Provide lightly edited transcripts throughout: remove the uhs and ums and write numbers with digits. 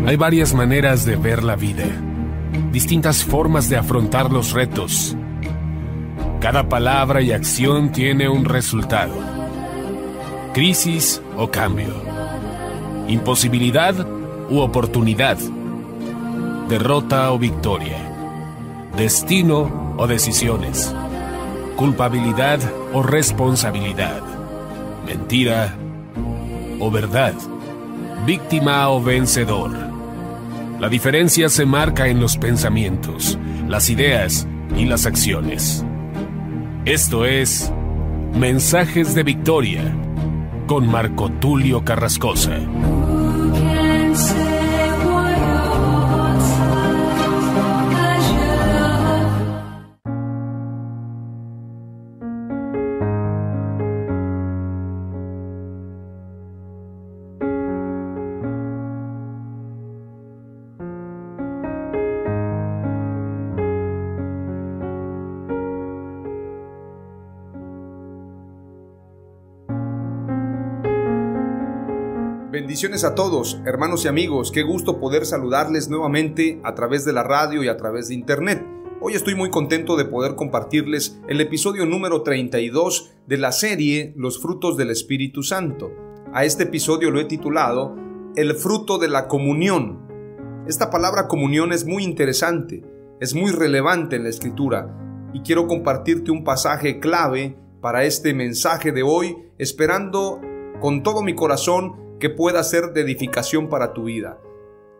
Hay varias maneras de ver la vida, distintas formas de afrontar los retos. Cada palabra y acción tiene un resultado. Crisis o cambio. Imposibilidad u oportunidad. Derrota o victoria. Destino o decisiones. Culpabilidad o responsabilidad. Mentira o verdad. Víctima o vencedor. La diferencia se marca en los pensamientos, las ideas y las acciones. Esto es Mensajes de Victoria con Marco Tulio Carrascosa. Bendiciones a todos, hermanos y amigos. Qué gusto poder saludarles nuevamente a través de la radio y a través de internet. Hoy estoy muy contento de poder compartirles el episodio número 32 de la serie Los frutos del Espíritu Santo. A este episodio lo he titulado El fruto de la comunión. Esta palabra comunión es muy interesante, es muy relevante en la Escritura y quiero compartirte un pasaje clave para este mensaje de hoy, esperando con todo mi corazón que pueda ser de edificación para tu vida.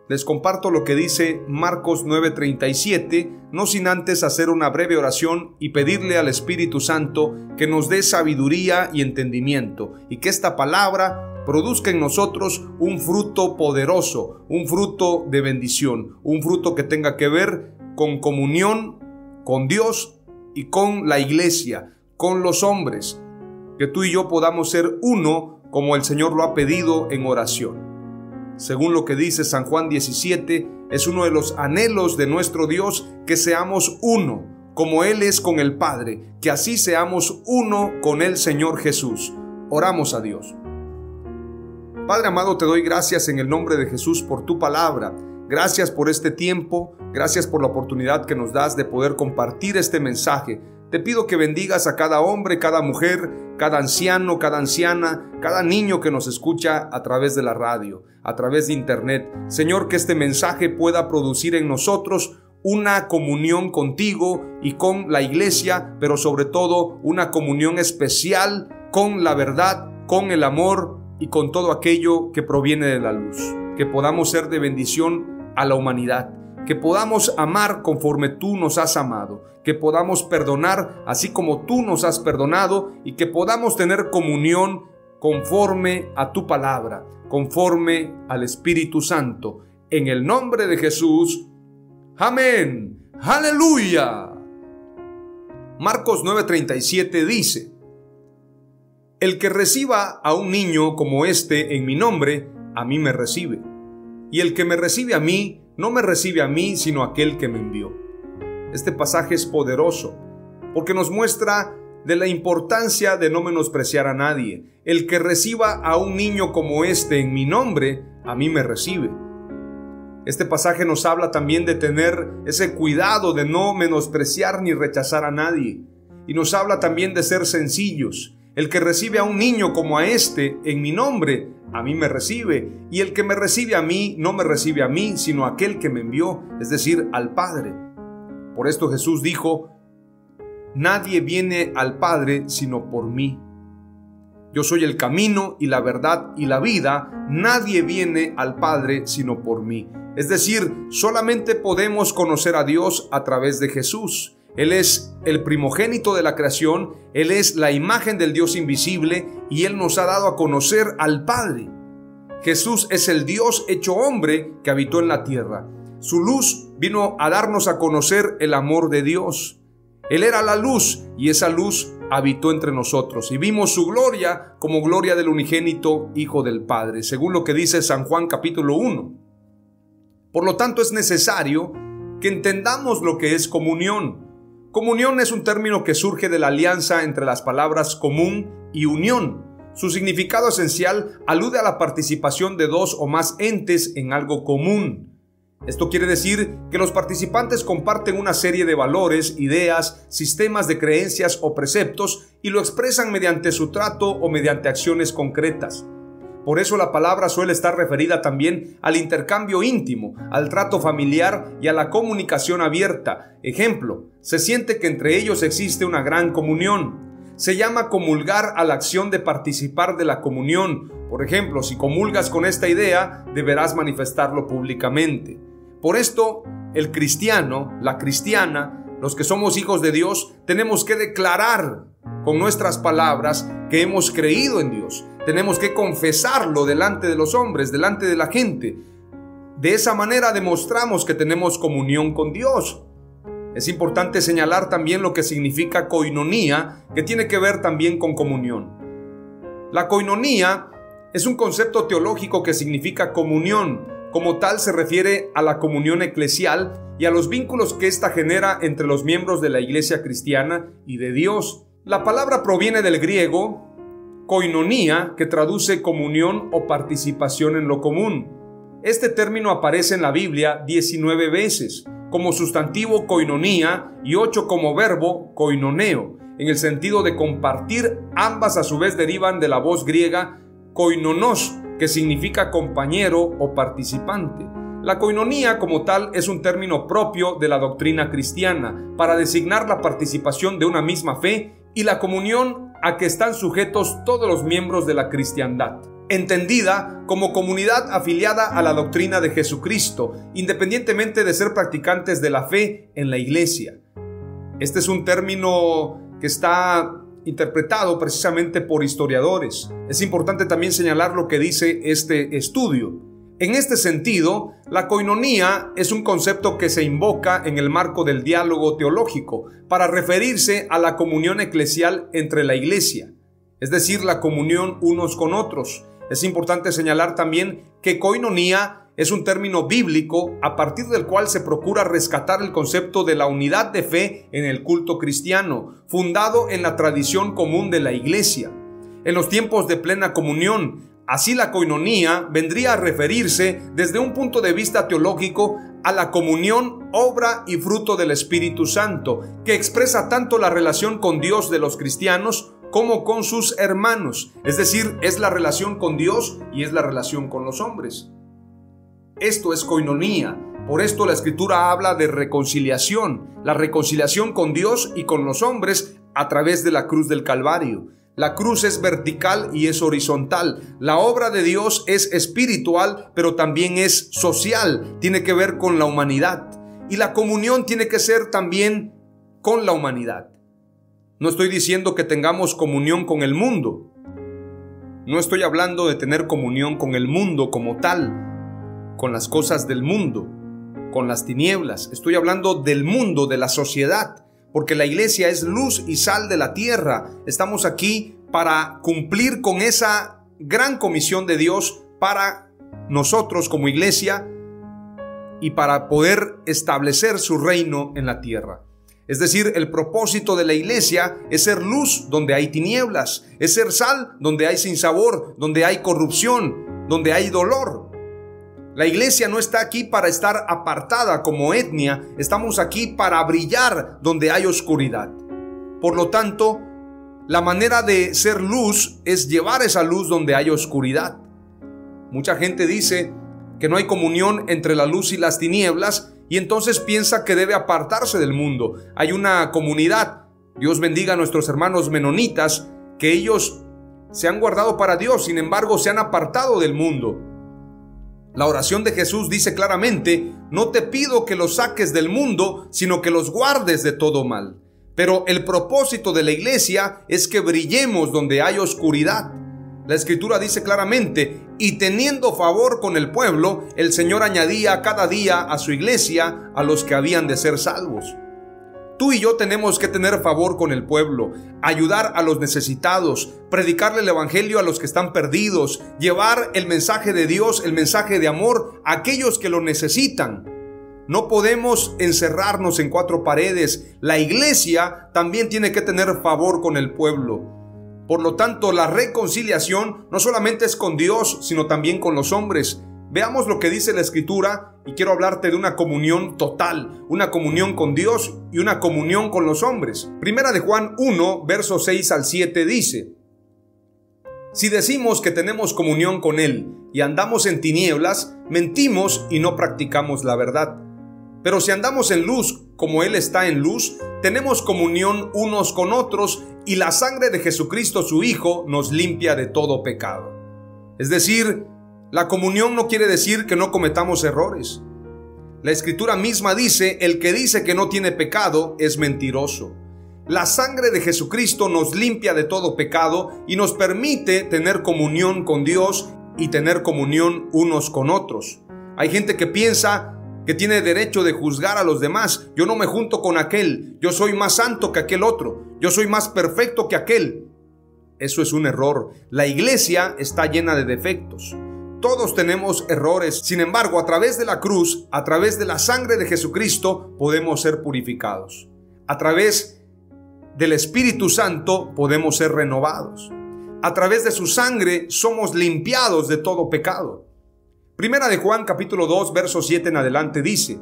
Les comparto lo que dice Marcos 9:37, no sin antes hacer una breve oración y pedirle al Espíritu Santo que nos dé sabiduría y entendimiento, y que esta palabra produzca en nosotros un fruto poderoso, un fruto de bendición, un fruto que tenga que ver con comunión con Dios y con la iglesia, con los hombres, que tú y yo podamos ser uno como el Señor lo ha pedido en oración. Según lo que dice San Juan 17, es uno de los anhelos de nuestro Dios que seamos uno, como Él es con el Padre, que así seamos uno con el Señor Jesús. Oramos a Dios. Padre amado, te doy gracias en el nombre de Jesús por tu palabra. Gracias por este tiempo, gracias por la oportunidad que nos das de poder compartir este mensaje. Te pido que bendigas a cada hombre, cada mujer, cada anciano, cada anciana, cada niño que nos escucha a través de la radio, a través de internet. Señor, que este mensaje pueda producir en nosotros una comunión contigo y con la iglesia, pero sobre todo una comunión especial con la verdad, con el amor y con todo aquello que proviene de la luz. Que podamos ser de bendición a la humanidad. Que podamos amar conforme tú nos has amado, que podamos perdonar así como tú nos has perdonado y que podamos tener comunión conforme a tu palabra, conforme al Espíritu Santo. En el nombre de Jesús, amén, aleluya. Marcos 9:37 dice: El que reciba a un niño como este en mi nombre, a mí me recibe, y el que me recibe a mí, no me recibe a mí, sino a aquel que me envió. Este pasaje es poderoso porque nos muestra de la importancia de no menospreciar a nadie. El que reciba a un niño como este en mi nombre, a mí me recibe. Este pasaje nos habla también de tener ese cuidado de no menospreciar ni rechazar a nadie. Y nos habla también de ser sencillos. El que recibe a un niño como a este en mi nombre, a mí me recibe, y el que me recibe a mí, no me recibe a mí, sino a aquel que me envió, es decir, al Padre. Por esto Jesús dijo: nadie viene al Padre sino por mí. Yo soy el camino y la verdad y la vida, nadie viene al Padre sino por mí. Es decir, solamente podemos conocer a Dios a través de Jesús. Él es el primogénito de la creación, Él es la imagen del Dios invisible y Él nos ha dado a conocer al Padre. Jesús es el Dios hecho hombre que habitó en la tierra. Su luz vino a darnos a conocer el amor de Dios. Él era la luz y esa luz habitó entre nosotros y vimos su gloria como gloria del unigénito Hijo del Padre, según lo que dice San Juan capítulo 1. Por lo tanto, es necesario que entendamos lo que es comunión. Comunión es un término que surge de la alianza entre las palabras común y unión. Su significado esencial alude a la participación de dos o más entes en algo común. Esto quiere decir que los participantes comparten una serie de valores, ideas, sistemas de creencias o preceptos y lo expresan mediante su trato o mediante acciones concretas. Por eso la palabra suele estar referida también al intercambio íntimo, al trato familiar y a la comunicación abierta. Ejemplo, se siente que entre ellos existe una gran comunión. Se llama comulgar a la acción de participar de la comunión. Por ejemplo, si comulgas con esta idea, deberás manifestarlo públicamente. Por esto, el cristiano, la cristiana, los que somos hijos de Dios, tenemos que declarar con nuestras palabras que hemos creído en Dios. Tenemos que confesarlo delante de los hombres, delante de la gente. De esa manera demostramos que tenemos comunión con Dios. Es importante señalar también lo que significa koinonía, que tiene que ver también con comunión. La koinonía es un concepto teológico que significa comunión. Como tal, se refiere a la comunión eclesial y a los vínculos que ésta genera entre los miembros de la iglesia cristiana y de Dios. La palabra proviene del griego koinonía, que traduce comunión o participación en lo común. Este término aparece en la Biblia 19 veces, como sustantivo koinonía y 8 como verbo koinoneo, en el sentido de compartir. Ambas a su vez derivan de la voz griega koinonos, que significa compañero o participante. La koinonía como tal es un término propio de la doctrina cristiana para designar la participación de una misma fe y la comunión a que están sujetos todos los miembros de la cristiandad, entendida como comunidad afiliada a la doctrina de Jesucristo, independientemente de ser practicantes de la fe en la iglesia. Este es un término que está interpretado precisamente por historiadores. Es importante también señalar lo que dice este estudio. En este sentido, la koinonía es un concepto que se invoca en el marco del diálogo teológico para referirse a la comunión eclesial entre la iglesia, es decir, la comunión unos con otros. Es importante señalar también que koinonía es un término bíblico a partir del cual se procura rescatar el concepto de la unidad de fe en el culto cristiano, fundado en la tradición común de la iglesia. En los tiempos de plena comunión, así la koinonía vendría a referirse desde un punto de vista teológico a la comunión, obra y fruto del Espíritu Santo, que expresa tanto la relación con Dios de los cristianos como con sus hermanos, es decir, es la relación con Dios y es la relación con los hombres. Esto es koinonía. Por esto la Escritura habla de reconciliación, la reconciliación con Dios y con los hombres a través de la cruz del Calvario. La cruz es vertical y es horizontal. La obra de Dios es espiritual, pero también es social, tiene que ver con la humanidad. Y la comunión tiene que ser también con la humanidad. No estoy diciendo que tengamos comunión con el mundo. No estoy hablando de tener comunión con el mundo como tal, con las cosas del mundo, con las tinieblas. Estoy hablando del mundo, de la sociedad, porque la iglesia es luz y sal de la tierra. Estamos aquí para cumplir con esa gran comisión de Dios para nosotros como iglesia y para poder establecer su reino en la tierra. Es decir, el propósito de la iglesia es ser luz donde hay tinieblas, es ser sal donde hay sinsabor, donde hay corrupción, donde hay dolor. La iglesia no está aquí para estar apartada como etnia, estamos aquí para brillar donde hay oscuridad. Por lo tanto, la manera de ser luz es llevar esa luz donde hay oscuridad. Mucha gente dice que no hay comunión entre la luz y las tinieblas y entonces piensa que debe apartarse del mundo. Hay una comunidad, Dios bendiga a nuestros hermanos menonitas, que ellos se han guardado para Dios, sin embargo se han apartado del mundo. La oración de Jesús dice claramente: no te pido que los saques del mundo, sino que los guardes de todo mal. Pero el propósito de la iglesia es que brillemos donde hay oscuridad. La Escritura dice claramente: y teniendo favor con el pueblo, el Señor añadía cada día a su iglesia a los que habían de ser salvos. Tú y yo tenemos que tener favor con el pueblo, ayudar a los necesitados, predicarle el evangelio a los que están perdidos, llevar el mensaje de Dios, el mensaje de amor a aquellos que lo necesitan. No podemos encerrarnos en cuatro paredes. La iglesia también tiene que tener favor con el pueblo. Por lo tanto, la reconciliación no solamente es con Dios, sino también con los hombres. Veamos lo que dice la Escritura y quiero hablarte de una comunión total, una comunión con Dios y una comunión con los hombres. Primera de Juan 1, versos 6 al 7 dice: si decimos que tenemos comunión con Él y andamos en tinieblas, mentimos y no practicamos la verdad. Pero si andamos en luz, como Él está en luz, tenemos comunión unos con otros y la sangre de Jesucristo su Hijo nos limpia de todo pecado. Es decir, la comunión no quiere decir que no cometamos errores. La Escritura misma dice: el que dice que no tiene pecado es mentiroso. La sangre de Jesucristo nos limpia de todo pecado y nos permite tener comunión con Dios y tener comunión unos con otros. Hay gente que piensa que tiene derecho de juzgar a los demás. Yo no me junto con aquel, yo soy más santo que aquel otro, yo soy más perfecto que aquel. Eso es un error. La iglesia está llena de defectos. Todos tenemos errores. Sin embargo, a través de la cruz, a través de la sangre de Jesucristo, podemos ser purificados. A través del Espíritu Santo podemos ser renovados. A través de su sangre somos limpiados de todo pecado. Primera de Juan capítulo 2, verso 7 en adelante dice: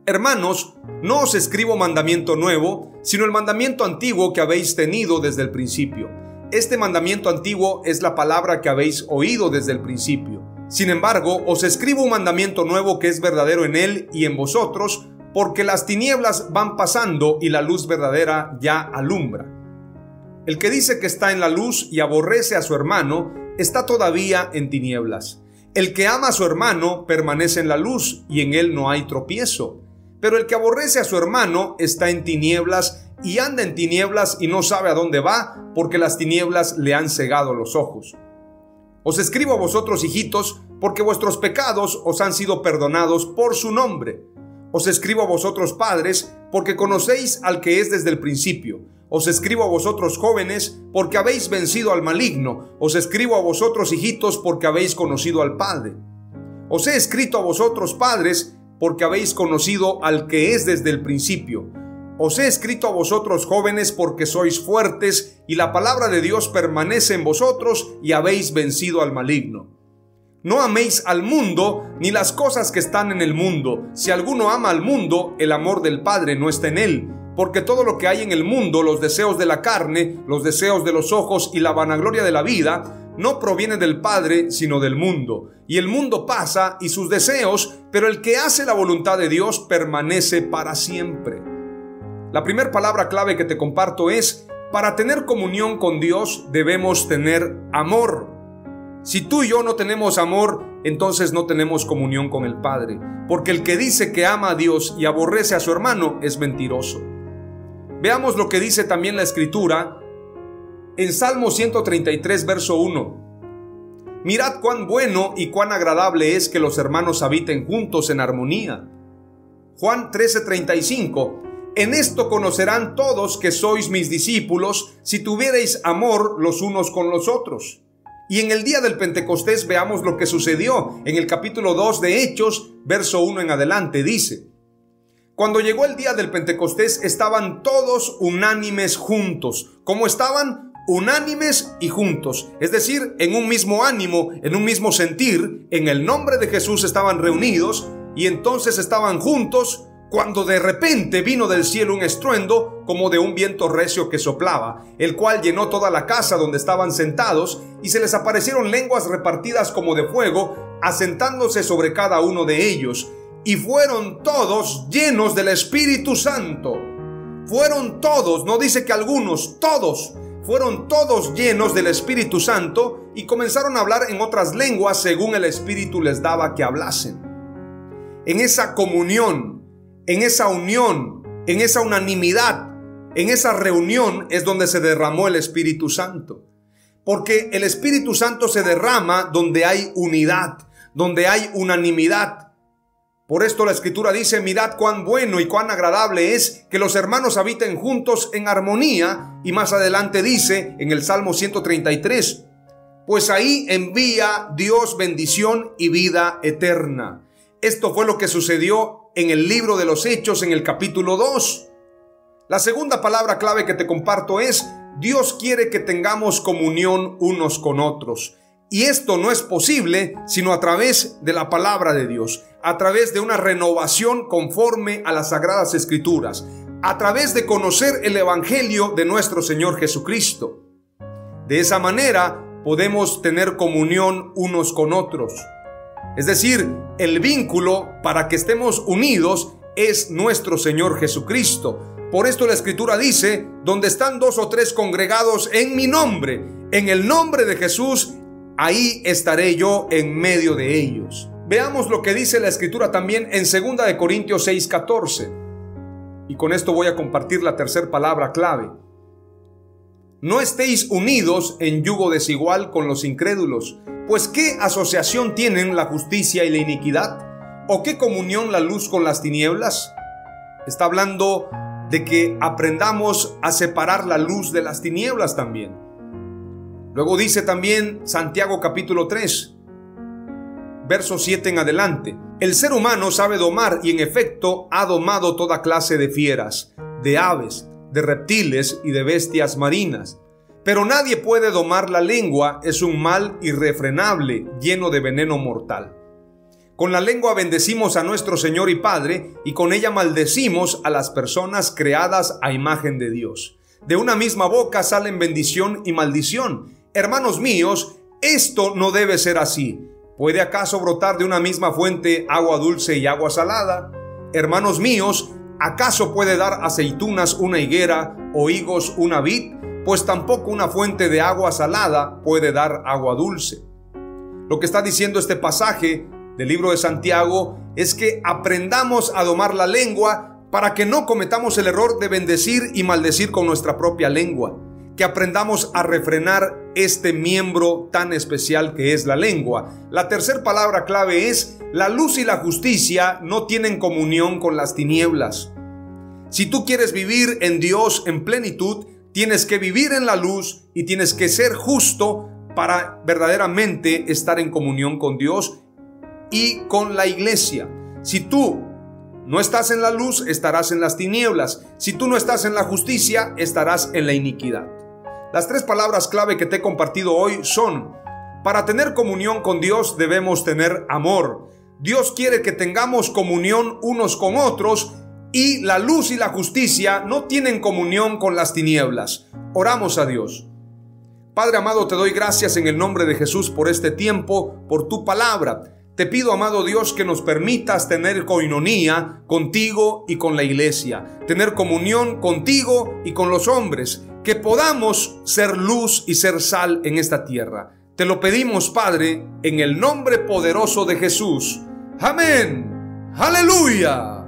hermanos, no os escribo mandamiento nuevo, sino el mandamiento antiguo que habéis tenido desde el principio. Este mandamiento antiguo es la palabra que habéis oído desde el principio. Sin embargo, os escribo un mandamiento nuevo que es verdadero en él y en vosotros, porque las tinieblas van pasando y la luz verdadera ya alumbra. El que dice que está en la luz y aborrece a su hermano, está todavía en tinieblas. El que ama a su hermano permanece en la luz y en él no hay tropiezo. Pero el que aborrece a su hermano está en tinieblas y anda en tinieblas y no sabe a dónde va, porque las tinieblas le han cegado los ojos. Os escribo a vosotros, hijitos, porque vuestros pecados os han sido perdonados por su nombre. Os escribo a vosotros, padres, porque conocéis al que es desde el principio. Os escribo a vosotros, jóvenes, porque habéis vencido al maligno. Os escribo a vosotros, hijitos, porque habéis conocido al Padre. Os he escrito a vosotros, padres, porque habéis conocido al que es desde el principio. Os he escrito a vosotros, jóvenes, porque sois fuertes, y la palabra de Dios permanece en vosotros, y habéis vencido al maligno. No améis al mundo, ni las cosas que están en el mundo. Si alguno ama al mundo, el amor del Padre no está en él. Porque todo lo que hay en el mundo, los deseos de la carne, los deseos de los ojos y la vanagloria de la vida, no proviene del Padre, sino del mundo. Y el mundo pasa y sus deseos, pero el que hace la voluntad de Dios permanece para siempre. La primera palabra clave que te comparto es: para tener comunión con Dios debemos tener amor. Si tú y yo no tenemos amor, entonces no tenemos comunión con el Padre. Porque el que dice que ama a Dios y aborrece a su hermano es mentiroso. Veamos lo que dice también la Escritura en Salmo 133, verso 1. Mirad cuán bueno y cuán agradable es que los hermanos habiten juntos en armonía. Juan 13:35. En esto conocerán todos que sois mis discípulos, si tuviereis amor los unos con los otros. Y en el día del Pentecostés veamos lo que sucedió. En el capítulo 2 de Hechos, verso 1 en adelante, dice: cuando llegó el día del Pentecostés, estaban todos unánimes juntos. ¿Cómo estaban? Unánimes y juntos. Es decir, en un mismo ánimo, en un mismo sentir, en el nombre de Jesús estaban reunidos y entonces estaban juntos, cuando de repente vino del cielo un estruendo como de un viento recio que soplaba, el cual llenó toda la casa donde estaban sentados, y se les aparecieron lenguas repartidas como de fuego, asentándose sobre cada uno de ellos. Y fueron todos llenos del Espíritu Santo. Fueron todos, no dice que algunos, todos. Fueron todos llenos del Espíritu Santo y comenzaron a hablar en otras lenguas según el Espíritu les daba que hablasen. En esa comunión, en esa unión, en esa unanimidad, en esa reunión es donde se derramó el Espíritu Santo. Porque el Espíritu Santo se derrama donde hay unidad, donde hay unanimidad. Por esto la Escritura dice: mirad cuán bueno y cuán agradable es que los hermanos habiten juntos en armonía. Y más adelante dice en el Salmo 133: pues ahí envía Dios bendición y vida eterna. Esto fue lo que sucedió en el libro de los Hechos en el capítulo 2. La segunda palabra clave que te comparto es: Dios quiere que tengamos comunión unos con otros. Y esto no es posible sino a través de la palabra de Dios, a través de una renovación conforme a las Sagradas Escrituras, a través de conocer el Evangelio de nuestro Señor Jesucristo. De esa manera podemos tener comunión unos con otros. Es decir, el vínculo para que estemos unidos es nuestro Señor Jesucristo. Por esto la Escritura dice: donde están 2 o 3 congregados en mi nombre, en el nombre de Jesús, ahí estaré yo en medio de ellos. Veamos lo que dice la Escritura también en 2 de Corintios 6:14. Y con esto voy a compartir la tercera palabra clave. No estéis unidos en yugo desigual con los incrédulos, pues ¿qué asociación tienen la justicia y la iniquidad? ¿O qué comunión la luz con las tinieblas? Está hablando de que aprendamos a separar la luz de las tinieblas también. Luego dice también Santiago capítulo 3, verso 7 en adelante: el ser humano sabe domar y en efecto ha domado toda clase de fieras, de aves, de reptiles y de bestias marinas. Pero nadie puede domar la lengua, es un mal irrefrenable, lleno de veneno mortal. Con la lengua bendecimos a nuestro Señor y Padre, y con ella maldecimos a las personas creadas a imagen de Dios. De una misma boca salen bendición y maldición. Hermanos míos, esto no debe ser así. ¿Puede acaso brotar de una misma fuente agua dulce y agua salada? Hermanos míos, ¿acaso puede dar aceitunas una higuera o higos una vid? Pues tampoco una fuente de agua salada puede dar agua dulce. Lo que está diciendo este pasaje del libro de Santiago es que aprendamos a domar la lengua para que no cometamos el error de bendecir y maldecir con nuestra propia lengua. Que aprendamos a refrenar este miembro tan especial que es la lengua. La tercera palabra clave es: la luz y la justicia no tienen comunión con las tinieblas. Si tú quieres vivir en Dios en plenitud, tienes que vivir en la luz y tienes que ser justo para verdaderamente estar en comunión con Dios y con la iglesia. Si tú no estás en la luz, estarás en las tinieblas. Si tú no estás en la justicia, estarás en la iniquidad. Las 3 palabras clave que te he compartido hoy son: para tener comunión con Dios debemos tener amor. Dios quiere que tengamos comunión unos con otros, y la luz y la justicia no tienen comunión con las tinieblas. Oramos a Dios. Padre amado, te doy gracias en el nombre de Jesús por este tiempo, por tu palabra. Te pido, amado Dios, que nos permitas tener coinonía contigo y con la iglesia, tener comunión contigo y con los hombres, que podamos ser luz y ser sal en esta tierra. Te lo pedimos, Padre, en el nombre poderoso de Jesús. Amén. Aleluya.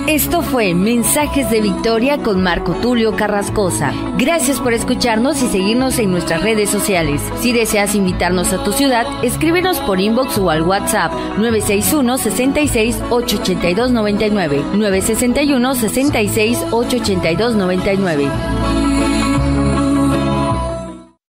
Esto fue Mensajes de Victoria con Marco Tulio Carrascosa. Gracias por escucharnos y seguirnos en nuestras redes sociales. Si deseas invitarnos a tu ciudad, escríbenos por inbox o al WhatsApp 961-66-882-99, 961-66-882-99.